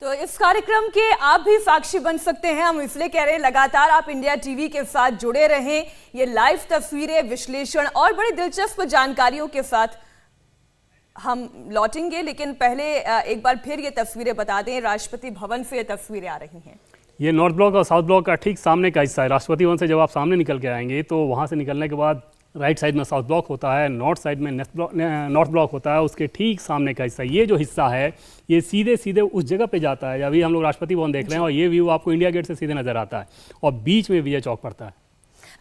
तो इस कार्यक्रम के आप भी साक्षी बन सकते हैं। हम इसलिए कह रहे हैं लगातार आप इंडिया टीवी के साथ जुड़े रहें। ये लाइव तस्वीरें, विश्लेषण और बड़ी दिलचस्प जानकारियों के साथ हम लौटेंगे, लेकिन पहले एक बार फिर ये तस्वीरें बता दें। राष्ट्रपति भवन से ये तस्वीरें आ रही हैं। ये नॉर्थ ब्लॉक और साउथ ब्लॉक का ठीक सामने का हिस्सा है। राष्ट्रपति भवन से जब आप सामने निकल के आएंगे तो वहाँ से निकलने के बाद राइट साइड में साउथ ब्लॉक होता है, नॉर्थ साइड में नॉर्थ ब्लॉक होता है। उसके ठीक सामने का हिस्सा, ये जो हिस्सा है ये सीधे सीधे उस जगह पे जाता है। अभी हम लोग राष्ट्रपति भवन देख रहे हैं और ये व्यू आपको इंडिया गेट से सीधे नजर आता है और बीच में विजय चौक पड़ता है।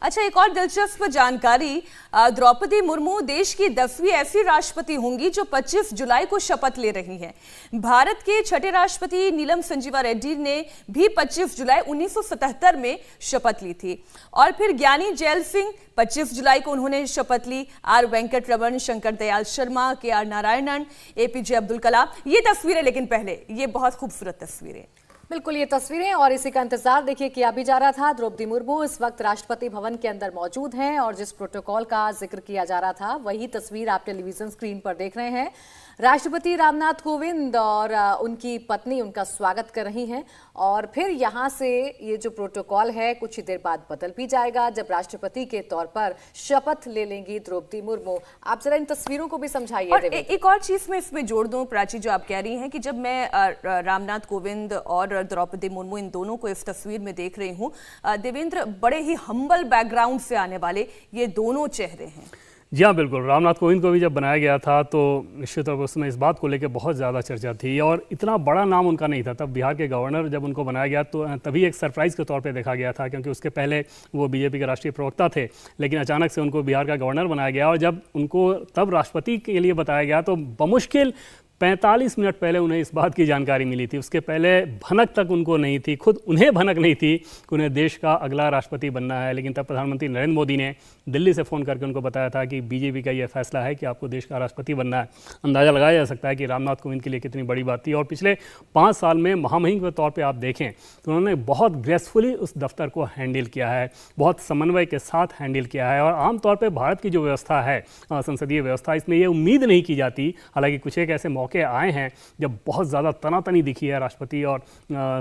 अच्छा, एक और दिलचस्प जानकारी, द्रौपदी मुर्मू देश की 10वीं ऐसी राष्ट्रपति होंगी जो 25 जुलाई को शपथ ले रही हैं। भारत के छठे राष्ट्रपति नीलम संजीवा रेड्डी ने भी 25 जुलाई 1977 में शपथ ली थी और फिर ज्ञानी जैल सिंह 25 जुलाई को उन्होंने शपथ ली। R Venkataraman, Shankar Dayal Sharma, KR Narayanan, APJ Abdul Kalam. ये तस्वीरें, लेकिन पहले ये बहुत खूबसूरत तस्वीरें, बिल्कुल ये तस्वीरें और इसी का इंतजार देखिए किया भी जा रहा था। द्रौपदी मुर्मू इस वक्त राष्ट्रपति भवन के अंदर मौजूद हैं और जिस प्रोटोकॉल का जिक्र किया जा रहा था वही तस्वीर आप टेलीविजन स्क्रीन पर देख रहे हैं। राष्ट्रपति रामनाथ कोविंद और उनकी पत्नी उनका स्वागत कर रही हैं और फिर यहाँ से ये जो प्रोटोकॉल है कुछ ही देर बाद बदल भी जाएगा जब राष्ट्रपति के तौर पर शपथ ले लेंगी द्रौपदी मुर्मू। आप जरा इन तस्वीरों को भी समझाइए। और एक और चीज मैं इसमें जोड़ दूं प्राची, जो आप कह रही हैं कि जब मैं रामनाथ कोविंद और द्रौपदी मुर्मू इन दोनों को इस तस्वीर में देख रही हूँ, देवेंद्र, बड़े ही हम्बल बैकग्राउंड से आने वाले ये दोनों चेहरे हैं। जी हाँ, बिल्कुल। रामनाथ कोविंद को भी जब बनाया गया था तो निश्चित तौर पर उसमें इस बात को लेकर बहुत ज़्यादा चर्चा थी और इतना बड़ा नाम उनका नहीं था। तब बिहार के गवर्नर जब उनको बनाया गया तो तभी एक सरप्राइज़ के तौर पे देखा गया था, क्योंकि उसके पहले वो बीजेपी के राष्ट्रीय प्रवक्ता थे, लेकिन अचानक से उनको बिहार का गवर्नर बनाया गया और जब उनको तब राष्ट्रपति के लिए बताया गया तो बमुश्किल 45 मिनट पहले उन्हें इस बात की जानकारी मिली थी। उसके पहले भनक तक उनको नहीं थी, खुद उन्हें भनक नहीं थी कि उन्हें देश का अगला राष्ट्रपति बनना है। लेकिन तब प्रधानमंत्री नरेंद्र मोदी ने दिल्ली से फ़ोन करके उनको बताया था कि बीजेपी का यह फैसला है कि आपको देश का राष्ट्रपति बनना है। अंदाज़ा लगाया जा सकता है कि रामनाथ कोविंद के लिए कितनी बड़ी बात थी। और पिछले 5 साल में महामहिम के तौर पर आप देखें तो उन्होंने बहुत ग्रेसफुली उस दफ्तर को हैंडल किया है, बहुत समन्वय के साथ हैंडल किया है। और आमतौर पर भारत की जो व्यवस्था है, संसदीय व्यवस्था, इसमें यह उम्मीद नहीं की जाती, हालांकि कुछ एक ऐसे मौके आए हैं जब बहुत ज़्यादा तनातनी दिखी है राष्ट्रपति और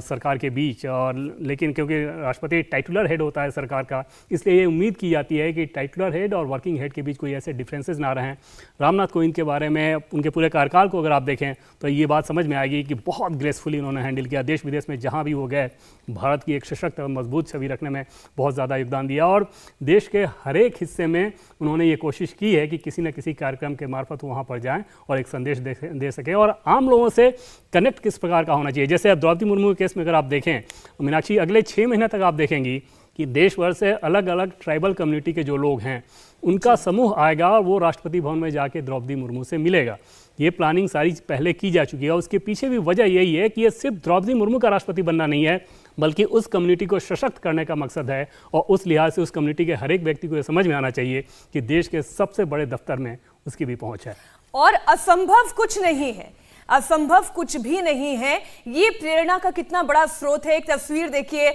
सरकार के बीच, और लेकिन क्योंकि राष्ट्रपति टाइटुलर हेड होता है सरकार का, इसलिए ये उम्मीद की जाती है कि टाइटुलर हेड और वर्किंग हेड के बीच कोई ऐसे डिफरेंसेस ना रहें। रामनाथ कोविंद के बारे में, उनके पूरे कार्यकाल को अगर आप देखें तो ये बात समझ में आएगी कि बहुत ग्रेसफुली उन्होंने हैंडल किया। देश विदेश में जहाँ भी वो गए भारत की एक सशक्त और मजबूत छवि रखने में बहुत ज़्यादा योगदान दिया और देश के हर एक हिस्से में उन्होंने ये कोशिश की है कि किसी न किसी कार्यक्रम के मार्फत वहाँ पर जाएँ और एक संदेश दे सकें और आम लोगों से कनेक्ट किस प्रकार का होना चाहिए। जैसे अब द्रौपदी मुर्मू के केस में अगर आप देखें, मीनाक्षी, अगले 6 महीने तक आप देखेंगी कि देश भर से अलग अलग ट्राइबल कम्युनिटी के जो लोग हैं उनका समूह आएगा और वो राष्ट्रपति भवन में जाके द्रौपदी मुर्मू से मिलेगा। ये प्लानिंग सारी पहले की जा चुकी है और उसके पीछे भी वजह यही है कि ये सिर्फ द्रौपदी मुर्मू का राष्ट्रपति बनना नहीं है, बल्कि उस कम्युनिटी को सशक्त करने का मकसद है। और उस लिहाज से उस कम्युनिटी के हर एक व्यक्ति को ये समझ में आना चाहिए कि देश के सबसे बड़े दफ्तर में उसकी भी पहुंच है और असंभव कुछ नहीं है, असंभव कुछ भी नहीं है। ये प्रेरणा का कितना बड़ा स्रोत है। एक तस्वीर देखिए,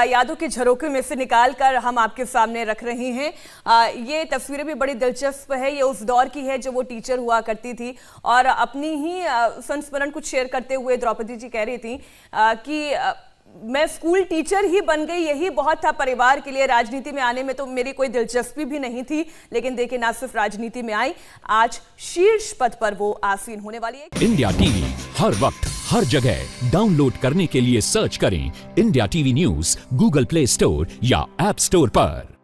यादों के झरोखे में से निकाल कर हम आपके सामने रख रहे हैं। ये तस्वीरें भी बड़ी दिलचस्प है। ये उस दौर की है जब वो टीचर हुआ करती थी और अपनी ही संस्मरण कुछ शेयर करते हुए द्रौपदी जी कह रही थी कि मैं स्कूल टीचर ही बन गई, यही बहुत था परिवार के लिए। राजनीति में आने में तो मेरी कोई दिलचस्पी भी नहीं थी, लेकिन देखिए ना सिर्फ राजनीति में आई, आज शीर्ष पद पर वो आसीन होने वाली है। इंडिया टीवी हर वक्त हर जगह डाउनलोड करने के लिए सर्च करें India TV news Google play store या ऐप स्टोर पर।